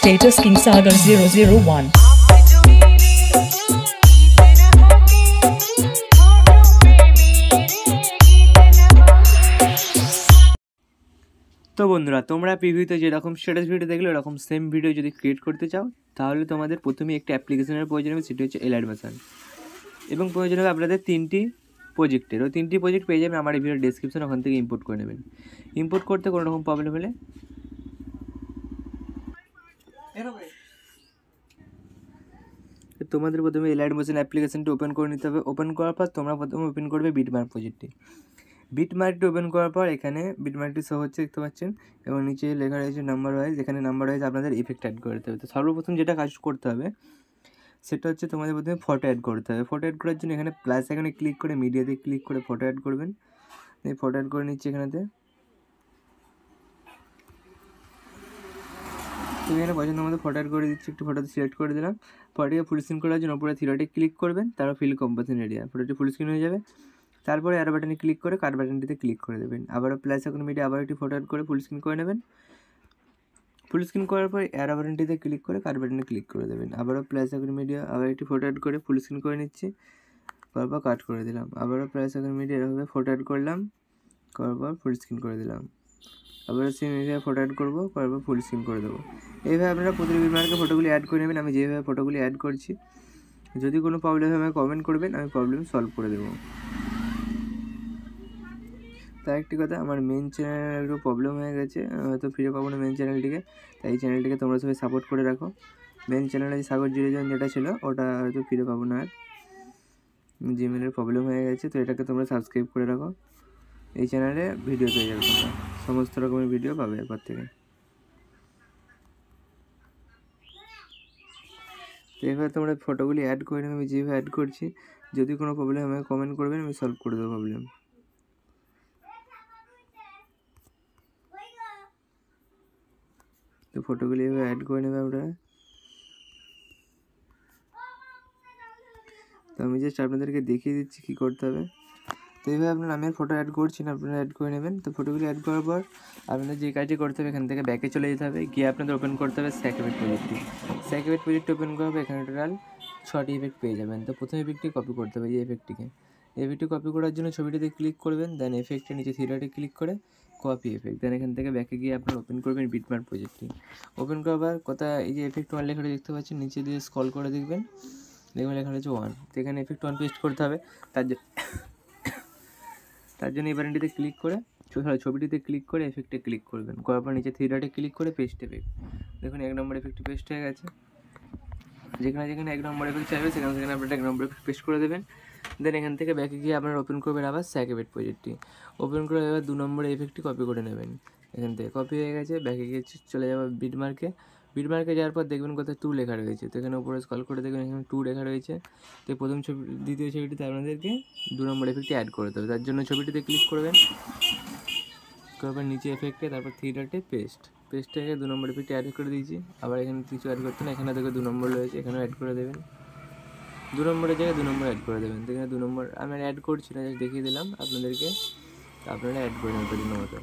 status KingSagar001. তো বন্ধুরা, তোমরা প্রিভিউতে যেরকম স্ট্যাটাস ভিডিও দেখলে এরকম সেম ভিডিও যদি ক্রিয়েট করতে চাও তাহলে তোমাদের প্রথমেই একটা অ্যাপ্লিকেশনের প্রয়োজন হবে, সেটি হচ্ছে এলঅ্যাডমিশন। এবং প্রয়োজন হবে আপনাদের 3টি প্রজেক্টের। ওই 3টি প্রজেক্ট পেয়ে যাবেন আমার এই ভিডিওর ডেসক্রিপশন, ওখান থেকে ইম্পোর্ট করে নেবেন। ইম্পোর্ট করতে কোনো রকম প্রবলেম হলে তোমাদের প্রথমে এলঅ্যাডমিশন অ্যাপ্লিকেশনটি ওপেন করে নিতে হবে। ওপেন করার পর তোমরা প্রথমে ওপেন করবে বিটমার্ক প্রজেক্টটি। বিটমার্কটি ওপেন করার পর এখানে বিটমার্কটি শো হচ্ছে, দেখতে পাচ্ছেন, এবং নিচে লেখা রয়েছে নাম্বার ওয়াইজ। এখানে নাম্বার ওয়াইজ আপনাদের ইফেক্ট অ্যাড করতে হবে। তো সর্বপ্রথম যেটা কাজ করতে হবে সেটা হচ্ছে তোমাদের প্রথমে ফটো অ্যাড করতে হবে। ফটো অ্যাড করার জন্য এখানে প্লাস এখানে ক্লিক করে মিডিয়াতে ক্লিক করে ফটো অ্যাড করবেন। এই ফটো অ্যাড করে নিচ্ছি এখানেতে। তো এখানে পছন্দ মতো ফটো অ্যাড করে দিচ্ছি, একটু ফটোতে সিলেক্ট করে দিলাম। ফটোটিকে ফুল স্ক্রিন করার জন্য উপরে থ্রিডটে ক্লিক করবেন, তারপর ফিল কম্পোজিশন এরিয়া, ফটোটি ফুল স্ক্রিন হয়ে যাবে। তারপরে অ্যারো বাটনে ক্লিক করে কাট বাটনটিতে ক্লিক করে দেবেন। আবারও প্লাস এখন মিডিয়া আবার একটি ফটো অ্যাড করে ফুল স্ক্রিন করে নেবেন। ফুল স্ক্রিন করার পর অ্যারো বাটনটিতে ক্লিক করে কাট বাটনে ক্লিক করে দেবেন। আবারও প্লাস এখন মিডিয়া আবার একটি ফটো অ্যাড করে ফুল স্ক্রিন করে নিচ্ছি, করার পর কাট করে দিলাম। আবারও প্লাস এখন মিডিয়া এভাবে ফটো অ্যাড করলাম, করার পর ফুল স্ক্রিন করে দিলাম। আবার সেম এইভাবে ফটো অ্যাড করবো, করার পর ফুল স্ক্রিন করে দেবো। এইভাবে আপনারা প্রতিটি বিটমার্কে ফটোগুলি অ্যাড করে নেবেন। আমি যেভাবে ফটোগুলি অ্যাড করছি, যদি কোনো প্রবলেম হয় আমাকে কমেন্ট করবেন, আমি প্রবলেম সলভ করে দেবো। তার একটি কথা, আমার মেন চ্যানেলের একটু প্রবলেম হয়ে গেছে, হয়তো ফিরে পাবো না মেন চ্যানেলটিকে। তাই এই চ্যানেলটিকে তোমরা সবাই সাপোর্ট করে রাখো। মেন চ্যানেলে যে সাগর001 যেটা ছিল ওটা হয়তো ফিরে পাবো না আর, জিমেলের প্রবলেম হয়ে গেছে। তো এটাকে তোমরা সাবস্ক্রাইব করে রাখো। এই চ্যানেলে ভিডিও পেয়ে যাবে, তোমরা সমস্ত রকমের ভিডিও পাবে এরপর থেকে। তো এভাবে তোমরা ফটোগুলি অ্যাড করে নেবে, আমি যেভাবে অ্যাড করছি। যদি কোনো প্রবলেম আমাকে কমেন্ট করবেন, আমি সলভ করে দেবো প্রবলেম। তো ফটোগুলি এভাবে অ্যাড করে নেবে আপনারা। তো আমি জাস্ট আপনাদেরকে দেখিয়ে দিচ্ছি কী করতে হবে। তো এইভাবে আপনারা, আমি আর ফটো অ্যাড করছি না, আপনারা অ্যাড করে নেবেন। তো ফটোগুলি অ্যাড করার পর আপনাদের যে কাজটি করতে হবে, এখান থেকে ব্যাকে চলে যেতে হবে, গিয়ে আপনাদের ওপেন করতে হবে স্যাকএফেক্ট প্রজেক্টটি। স্যাকএফেক্ট প্রজেক্ট ওপেন করা হবে, এখানে টোটাল 6টি ইফেক্ট পেয়ে যাবেন। তো প্রথম ইফেক্টটি কপি করতে হবে, এই ইফেক্টটিকে। ইফেক্টটি কপি করার জন্য ছবিটিতে ক্লিক করবেন, দেন এফেক্টের নিচে থ্রিডটে ক্লিক করে কপি এফেক্ট, দেন এখান থেকে ব্যাকে গিয়ে আপনারা ওপেন করবেন বিটমার্ক প্রজেক্টটি। ওপেন করবার কথা, এই যে এফেক্ট 1 লেখাটা দেখতে পাচ্ছেন, নিচে দিয়ে স্ক্রল করে দেখবেন লেখা রয়েছে 1। তো এখানে এফেক্ট 1 পেস্ট করতে হবে। তার জন্য এই বাটনটিতে ক্লিক করে, ছবিটিতে ক্লিক করে এফেক্টে ক্লিক করবেন, করার পর নিচে থ্রিডটে ক্লিক করে পেস্ট এফেক্ট। দেখুন 1 নম্বর এফেক্টটি পেস্ট হয়ে গেছে। যেখানে যেখানে 1 নম্বর এফেক্ট চাইবে সেখানে সেখানে আপনারা 1 নম্বর এফেক্ট পেস্ট করে দেবেন। দেন এখান থেকে ব্যাকে গিয়ে আপনারা ওপেন করবেন আবার স্যাকএফেক্ট প্রজেক্টটি। ওপেন করে এবার 2 নম্বর এফেক্টটি কপি করে নেবেন। এখান থেকে কপি হয়ে গেছে, ব্যাকে গিয়ে চলে যাবে বিটমার্কে। বিটমার্কে যাওয়ার পর দেখবেন কোথায় 2 লেখা রয়েছে। তো এখানে উপরে স্ক্রল করে দেখবেন এখানে 2 লেখা রয়েছে। তো প্রথম ছবি, দ্বিতীয় ছবিটিতে আপনাদেরকে 2 নম্বর এফেক্টটি অ্যাড করতে হবে। তার জন্য ছবিটিতে ক্লিক করবেন, তারপর নিচে এফেক্টে, তারপর থ্রিডটে পেস্টটাকে 2 নম্বর এফেক্টে অ্যাড করে দিয়েছি। আবার এখানে কিছু অ্যাড করতে না, এখানে দেখবে 2 নম্বর রয়েছে, এখানেও অ্যাড করে দেবেন। 2 নম্বরের জায়গায় 2 নম্বর অ্যাড করে দেবেন। তো এখানে 2 নম্বর আমি অ্যাড করছি না, জাস্ট দেখিয়ে দিলাম আপনাদেরকে, আপনারা অ্যাড করে নেবেন পছন্দ মতো।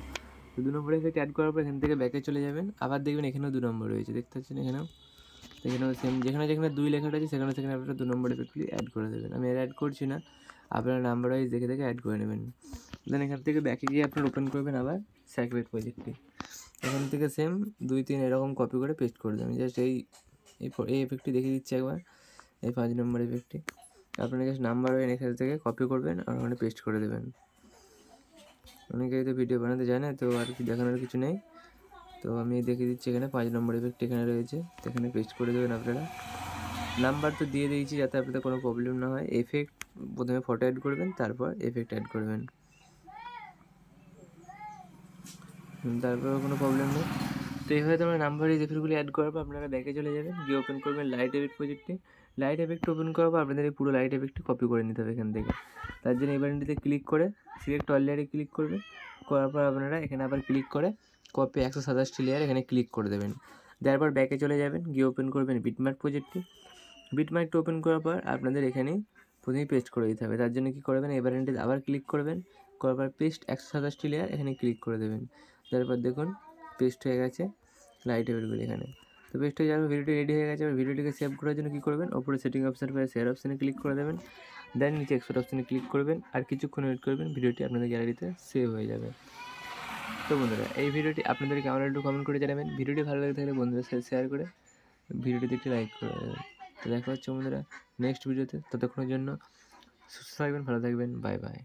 তো 2 নম্বর এফেক্ট অ্যাড করার পর এখান থেকে ব্যাকে চলে যাবেন। আবার দেখবেন এখানেও 2 নম্বর রয়েছে, দেখতে পাচ্ছেন এখানেও। এখানেও সেম, যেখানে যেখানে 2 লেখা রয়েছে সেখানে সেখানে আপনারা 2 নম্বর এফেক্টগুলি অ্যাড করে দেবেন। আমি অ্যাড করছি না, আপনারা নাম্বার ওয়াইজ দেখে দেখে অ্যাড করে নেবেন। দেন এখান থেকে ব্যাকে গিয়ে আপনারা ওপেন করবেন আবার স্যাকএফেক্ট প্রজেক্টটি। এখান থেকে সেম 2-3 এরকম কপি করে পেস্ট করে দেবেন। জাস্ট এই এফেক্টটি দেখিয়ে দিচ্ছি একবার, এই 5 নম্বর এফেক্টটি। আপনারা জাস্ট নাম্বার ওয়াইজ এখান থেকে কপি করবেন আর ওখানে পেস্ট করে দেবেন। অনেকেই তো ভিডিও বানাতে জানে, তো আর কি দেখানোর কিছু নেই। তো আমি দেখিয়ে দিচ্ছি, এখানে 5 নম্বর এফেক্ট এখানে রয়েছে, এখানে পেস্ট করে দেবেন আপনারা। নাম্বার তো দিয়ে দিয়েছি যাতে আপনাদের কোনো প্রবলেম না হয়। এফেক্ট প্রথমে ফটো অ্যাড করবেন, তারপর এফেক্ট অ্যাড করবেন, তারপর কোনো প্রবলেম নেই। তো এইভাবে তোমরা নাম্বার ওয়াইজ এফেক্টগুলি অ্যাড করার পর আপনারা ব্যাকে চলে যাবেন, গিয়ে ওপেন করবেন লাইট এফেক্ট প্রজেক্টটি। লাইট এফেক্ট ওপেন করার পর আপনাদের এই পুরো লাইট এফেক্টটি কপি করে নিতে হবে এখান থেকে। তার জন্য এই বাটনটিতে ক্লিক করে সিলেক্ট অল লেয়ারে ক্লিক করবেন, করার পর আপনারা এখানে আবার ক্লিক করে কপি 127টি লেয়ার এখানে ক্লিক করে দেবেন। দেওয়ার পর ব্যাকে চলে যাবেন, গিয়ে ওপেন করবেন বিটমার্ক প্রজেক্টটি। বিটমার্কটি ওপেন করার পর আপনাদের এখানে প্রথমেই পেস্ট করে দিতে হবে। তার জন্য কী করবেন, এই বাটনটিতে আবার ক্লিক করবেন, করার পর পেস্ট 127টি লেয়ার এখানে ক্লিক করে দেবেন। তারপর দেখুন পেস্ট হয়ে গেছে লাইট এফেক্টগুলি এখানে। তো পেস্ট হয়ে যাবে, ভিডিওটি রেডি হয়ে গেছে। এবার ভিডিওটিকে সেভ করার জন্য কী করবেন, ওপরে সেটিং অপশান পায় শেয়ার অপশানে ক্লিক করে দেবেন, দেন নিচে এক্সপোর্ট অপশানে ক্লিক করবেন, আর কিছুক্ষণ ওয়েট করবেন, ভিডিওটি আপনাদের গ্যালারিতে সেভ হয়ে যাবে। তো বন্ধুরা, এই ভিডিওটি আপনাদের কেমন একটু কমেন্ট করে জানাবেন। ভিডিওটি ভালো লাগে থাকলে বন্ধুদের সাথে শেয়ার করে ভিডিওটিতে একটি লাইক করে দেবেন। তো দেখা হচ্ছে বন্ধুরা নেক্সট ভিডিওতে, ততক্ষণের জন্য সুস্থ থাকবেন, ভালো থাকবেন, বাই বাই।